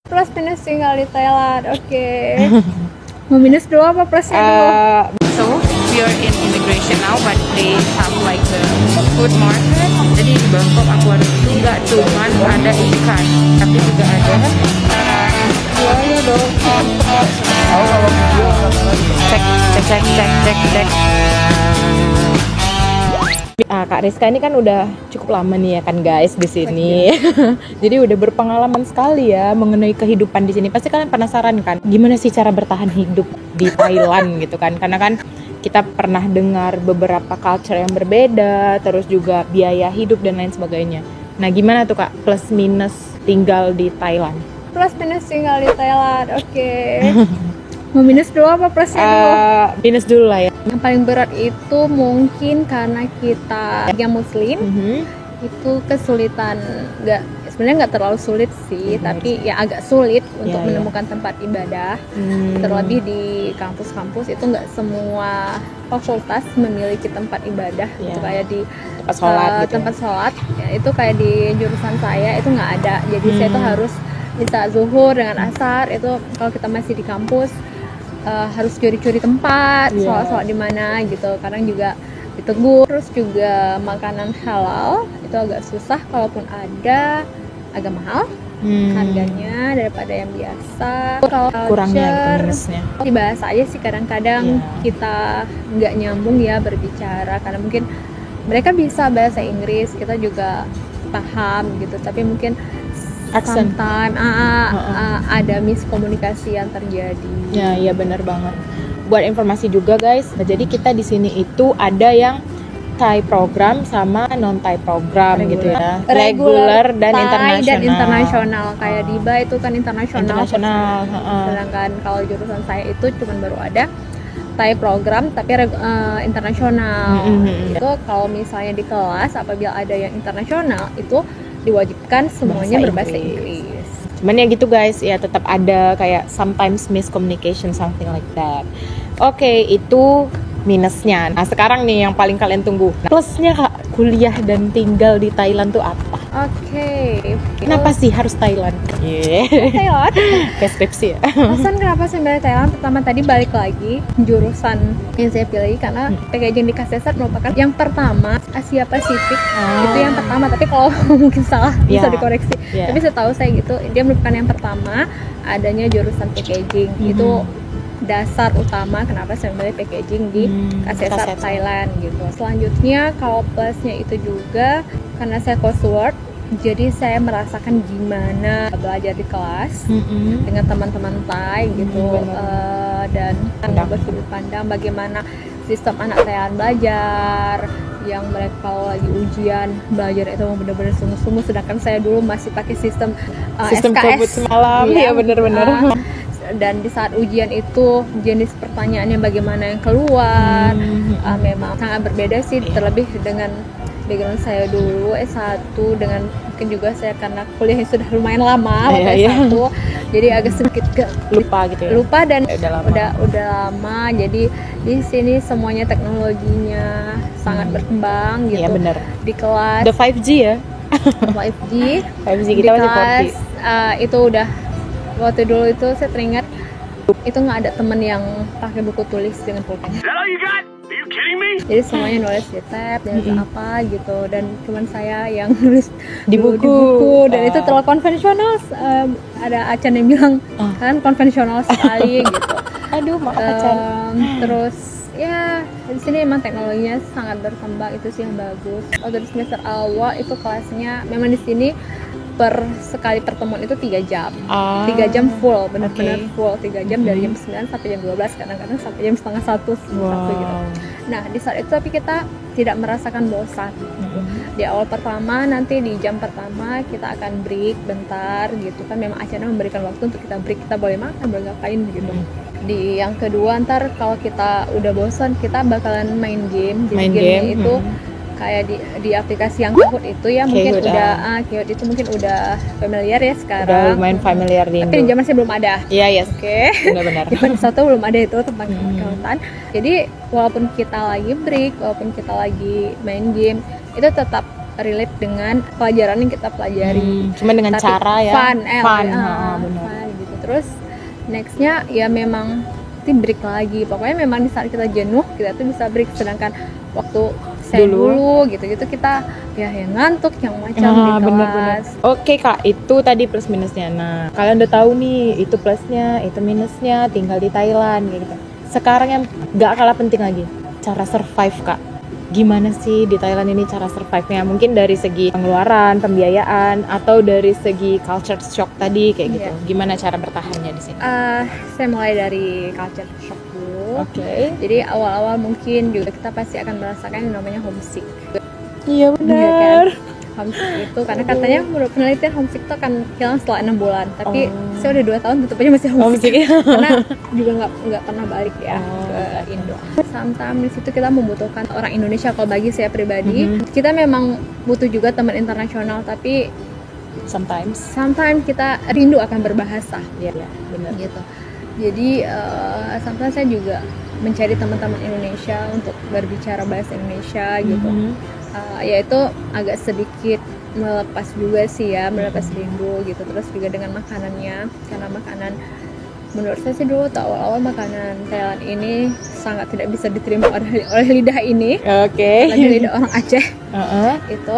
Plus minus tinggal di Thailand. Oke. Mau minus dulu apa plusnya dulu? So we are in immigration now, but they have like the food market. Jadi di Bangkok Aquarium itu nggak cuma ada ikan, tapi juga ada buaya dong. Cek. Kak Rizka ini kan udah cukup lama nih ya kan guys di sini. Jadi udah berpengalaman sekali ya mengenai kehidupan di sini. Pasti kalian penasaran kan gimana sih cara bertahan hidup di Thailand gitu kan? Karena kan kita pernah dengar beberapa culture yang berbeda, terus juga biaya hidup dan lain sebagainya. Nah, gimana tuh Kak plus minus tinggal di Thailand? Plus minus tinggal di Thailand. Oke. Mau minus dulu apa plusnya dulu? Minus dulu lah ya. Yang paling berat itu mungkin karena kita yang muslim itu kesulitan, sebenarnya nggak terlalu sulit sih, tapi ya agak sulit untuk menemukan tempat ibadah. Terlebih di kampus-kampus itu nggak semua fakultas memiliki tempat ibadah, itu kayak di tempat sholat gitu. Tempat sholat ya, itu kayak di jurusan saya itu nggak ada. Jadi saya tuh harus bisa zuhur dengan asar, itu kalau kita masih di kampus harus curi-curi tempat, sholat di mana gitu. Kadang juga ditegur. Terus juga makanan halal itu agak susah, kalaupun ada agak mahal harganya daripada yang biasa. Kalau kurangnya minusnya di bahasa aja sih kadang-kadang kita nggak nyambung ya berbicara, karena mungkin mereka bisa bahasa Inggris, kita juga paham gitu, tapi mungkin sometimes ada miskomunikasi yang terjadi. Ya, iya benar banget. Buat informasi juga guys, jadi kita di sini itu ada yang Thai program sama non Thai program gitu ya. Regular dan internasional. Kayak DIBA itu kan internasional. Sedangkan kalau jurusan saya itu cuma baru ada Thai program tapi internasional. Itu kalau misalnya di kelas apabila ada yang internasional itu diwajibkan semuanya berbahasa Inggris. Cuman ya gitu guys, ya tetap ada kayak sometimes miscommunication, something like that. Oke, itu minusnya. Nah sekarang nih yang paling kalian tunggu, plusnya Kak, kuliah dan tinggal di Thailand tuh apa? Oke. Kenapa sih harus Thailand? Thailand? Kayak skripsi ya? Alasan kenapa saya milih Thailand, pertama tadi balik lagi jurusan yang saya pilih karena packaging di KSESAT merupakan yang pertama Asia Pasifik. Itu yang pertama, tapi kalau mungkin salah bisa dikoreksi. Tapi setahu saya gitu, dia merupakan yang pertama adanya jurusan packaging. Itu dasar utama kenapa saya memilih packaging di KSESAT Thailand gitu. Selanjutnya kalau plusnya itu juga karena saya coursework, jadi saya merasakan gimana belajar di kelas dengan teman-teman Thai gitu, dan bersudut pandang bagaimana sistem anak Thailand belajar, yang mereka kalau lagi ujian belajar itu benar-benar sungguh-sungguh, sedangkan saya dulu masih pakai sistem SKS semalam. Iya benar-benar. Dan di saat ujian itu jenis pertanyaannya bagaimana yang keluar memang sangat berbeda sih, terlebih dengan background saya dulu S1 dengan mungkin juga saya karena kuliahnya sudah lumayan lama waktu S1 jadi agak sedikit lupa gitu ya. Lupa dan udah lama. Jadi di sini semuanya teknologinya sangat berkembang gitu. Iya benar. Di kelas The 5G ya. 5G kita di masih 4G. Itu udah waktu dulu itu saya teringat itu nggak ada temen yang pakai buku tulis dengan pulpen. Jadi semuanya nulis di tab dan apa gitu, dan cuman saya yang nulis di buku. Dan itu terlalu konvensional. Ada Acan yang bilang kan konvensional sekali gitu. Aduh maaf Acan. Terus ya di sini emang teknologinya sangat berkembang, itu sih yang bagus. Waktu di semester awal itu kelasnya memang di sini per sekali pertemuan itu 3 jam. 3 jam full, benar-benar full 3 jam dari jam 9 sampai jam 12, kadang-kadang sampai jam setengah 1 gitu. Nah, di saat itu tapi kita tidak merasakan bosan. Di awal pertama, nanti di jam pertama kita akan break bentar gitu kan, memang acaranya memberikan waktu untuk kita break, kita boleh makan, boleh ngapain gitu. Di yang kedua ntar kalau kita udah bosan, kita bakalan main game. Jadi game itu kayak di aplikasi yang Kahoot itu ya, mungkin Kahoot itu mungkin udah familiar ya sekarang. Udah lumayan familiar di Indo. Tapi di zaman saya belum ada. Iya, benar-benar. Zaman satu belum ada itu tentang Kahootan. Jadi walaupun kita lagi break, walaupun kita lagi main game, itu tetap relate dengan pelajaran yang kita pelajari. Cuma dengan tapi cara ya fun. Benar. Terus nextnya ya memang nanti break lagi, pokoknya memang di saat kita jenuh kita tuh bisa break, sedangkan waktu saya dulu gitu-gitu kita ya yang ngantuk yang macam di kelas. Bener. Oke kak, itu tadi plus minusnya. Nah kalian udah tahu nih itu plusnya itu minusnya, tinggal di Thailand gitu. Sekarang yang gak kalah penting lagi, cara survive kak. Gimana sih di Thailand ini cara survive-nya? Mungkin dari segi pengeluaran, pembiayaan, atau dari segi culture shock tadi kayak gitu. Gimana cara bertahannya di sini? Saya mulai dari culture shock dulu. Oke. Jadi awal-awal mungkin juga kita pasti akan merasakan yang namanya homesick. Iya benar. Iya kan? Homesick itu karena katanya menurut penelitian homesick itu akan hilang setelah 6 bulan. Tapi saya udah 2 tahun tetap aja masih homesick. Karena juga nggak pernah balik ya ke Indo. Sometimes di situ kita membutuhkan orang Indonesia. Kalau bagi saya pribadi, kita memang butuh juga teman internasional, tapi sometimes kita rindu akan berbahasa. Iya, benar. Gitu. Jadi sometimes saya juga mencari teman-teman Indonesia untuk berbicara bahasa Indonesia gitu. Ya itu agak sedikit melepas juga sih ya, melepas rindu gitu. Terus juga dengan makanannya, karena makanan menurut saya sih dulu awal-awal makanan Thailand ini sangat tidak bisa diterima oleh lidah ini. Oke. Lidah orang Aceh. Itu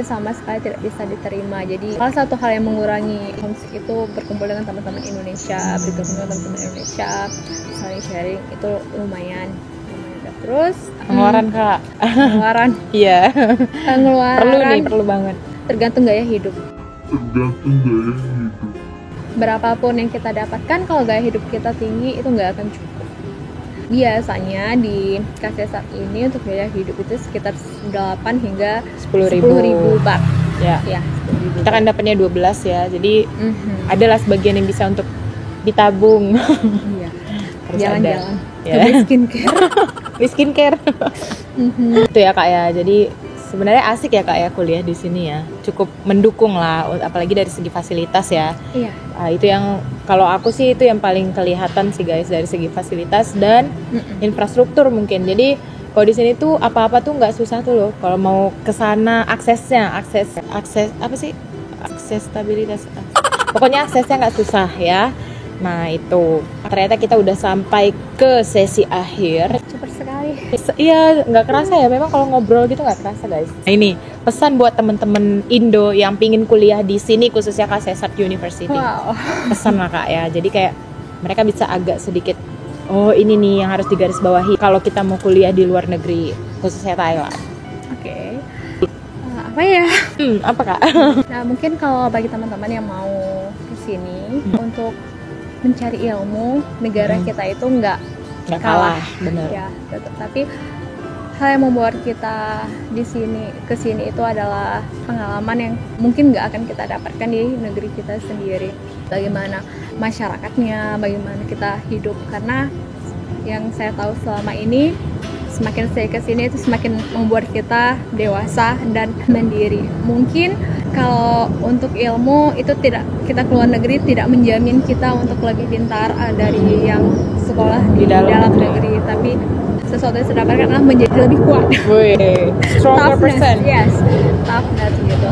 sama sekali tidak bisa diterima. Jadi salah satu hal yang mengurangi homesick itu berkumpul dengan teman-teman Indonesia, bergabung dengan teman-teman Indonesia, saling sharing itu lumayan. Terus pengeluaran kak. Pengeluaran. Iya. Pengeluaran. Perlu banget. Tergantung gaya hidup. Berapapun yang kita dapatkan, kalau gaya hidup kita tinggi itu nggak akan cukup. Biasanya di KSSR ini untuk biaya hidup itu sekitar 8 hingga 10.000 baht. Ya. 10.000. Kita kan dapatnya 12 ya, jadi adalah sebagian yang bisa untuk ditabung. Iya. Jalan-jalan. Ya. Beli skincare. Beli skincare. Itu ya kak ya. Jadi sebenarnya asik ya kak ya kuliah di sini ya. Cukup mendukung lah, apalagi dari segi fasilitas ya. Iya. Itu yang kalau aku sih itu yang paling kelihatan sih guys, dari segi fasilitas dan infrastruktur mungkin. Jadi kalau di sini tuh apa-apa tuh nggak susah tuh loh. Kalau mau ke sana akses apa sih? Aksesibilitas. Pokoknya aksesnya nggak susah ya. Nah itu ternyata kita udah sampai ke sesi akhir. Cepat sekali. Iya nggak kerasa ya, memang kalau ngobrol gitu nggak kerasa guys. Nah ini pesan buat temen-temen Indo yang pingin kuliah di sini khususnya KSSR University. Wow. Pesan lah kak ya, jadi kayak mereka bisa agak sedikit ini nih yang harus digarisbawahi kalau kita mau kuliah di luar negeri khususnya Thailand. Oke. Apa ya? Apa kak? Nah mungkin kalau bagi teman-teman yang mau kesini untuk mencari ilmu, negara kita itu nggak kalah, bener. Ya, tapi hal yang membuat kita kesini itu adalah pengalaman yang mungkin nggak akan kita dapatkan di negeri kita sendiri. Bagaimana masyarakatnya, bagaimana kita hidup, karena yang saya tahu selama ini semakin saya kesini itu semakin membuat kita dewasa dan mandiri. Mungkin kalau untuk ilmu itu tidak, kita keluar negeri tidak menjamin kita untuk lebih pintar dari yang sekolah di dalam negeri, tapi sesuatu yang saya dapatkan adalah menjadi lebih kuat. Stronger person. Yes, toughness gitu.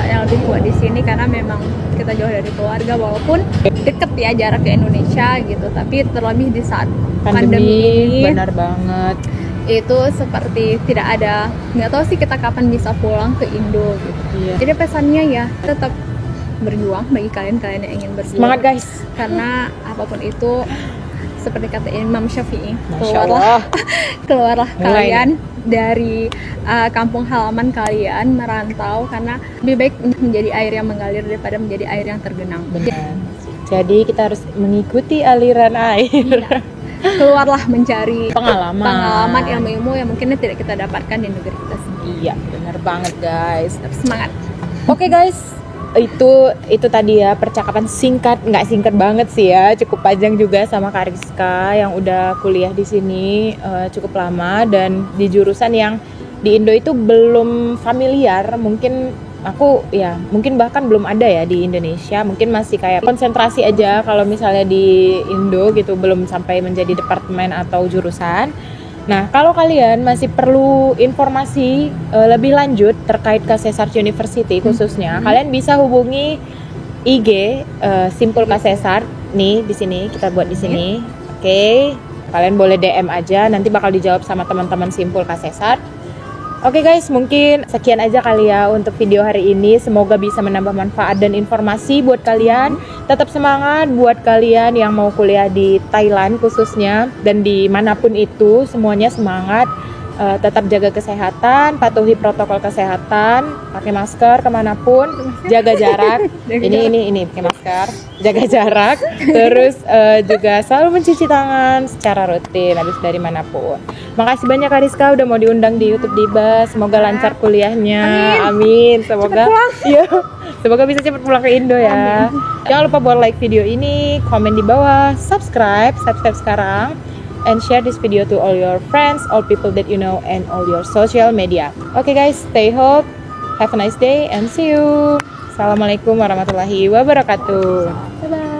Yang lebih kuat di sini karena memang kita jauh dari keluarga, walaupun deket ya jarak ke Indonesia gitu, tapi terlebih di saat pandemi ini. Benar banget. Itu seperti tidak ada, nggak tahu sih kita kapan bisa pulang ke Indo gitu. Iya. Jadi pesannya ya tetap berjuang bagi kalian yang ingin berjuang. Semangat guys. Karena apapun itu seperti kata Imam Syafi'i, keluarlah kalian dari kampung halaman kalian merantau, karena lebih baik menjadi air yang mengalir daripada menjadi air yang tergenang. Benar. Jadi kita harus mengikuti aliran air. Iya. Keluarlah mencari pengalaman, ilmu-ilmu yang mungkin tidak kita dapatkan di negeri kita sendiri. Iya, benar banget guys. Semangat. Oke guys, itu tadi ya percakapan singkat, nggak singkat banget sih ya, cukup panjang juga sama Kak Rizka yang udah kuliah di sini cukup lama dan di jurusan yang di Indo itu belum familiar. Mungkin bahkan belum ada ya di Indonesia, mungkin masih kayak konsentrasi aja kalau misalnya di Indo gitu, belum sampai menjadi departemen atau jurusan. Nah kalau kalian masih perlu informasi lebih lanjut terkait KSSR University khususnya, kalian bisa hubungi IG Simpul Kasesart nih di sini kita buat di sini. Oke. Kalian boleh DM aja, nanti bakal dijawab sama teman-teman Simpul Kasesart. Oke guys, mungkin sekian aja kali ya untuk video hari ini. Semoga bisa menambah manfaat dan informasi buat kalian. Tetap semangat buat kalian yang mau kuliah di Thailand khususnya dan dimanapun itu, semuanya semangat. Tetap jaga kesehatan, patuhi protokol kesehatan, pakai masker kemanapun, jaga jarak. ini pakai masker, jaga jarak. Terus juga selalu mencuci tangan secara rutin habis dari manapun. Makasih banyak Kak Rizka udah mau diundang di YouTube Diba. Semoga lancar kuliahnya. Amin. Semoga iya. Semoga bisa cepat pulang ke Indo ya. Jangan lupa buat like video ini, komen di bawah, subscribe sekarang. And share this video to all your friends, all people that you know, and all your social media. Okay guys, stay home, have a nice day, and see you. Assalamualaikum warahmatullahi wabarakatuh. Bye bye.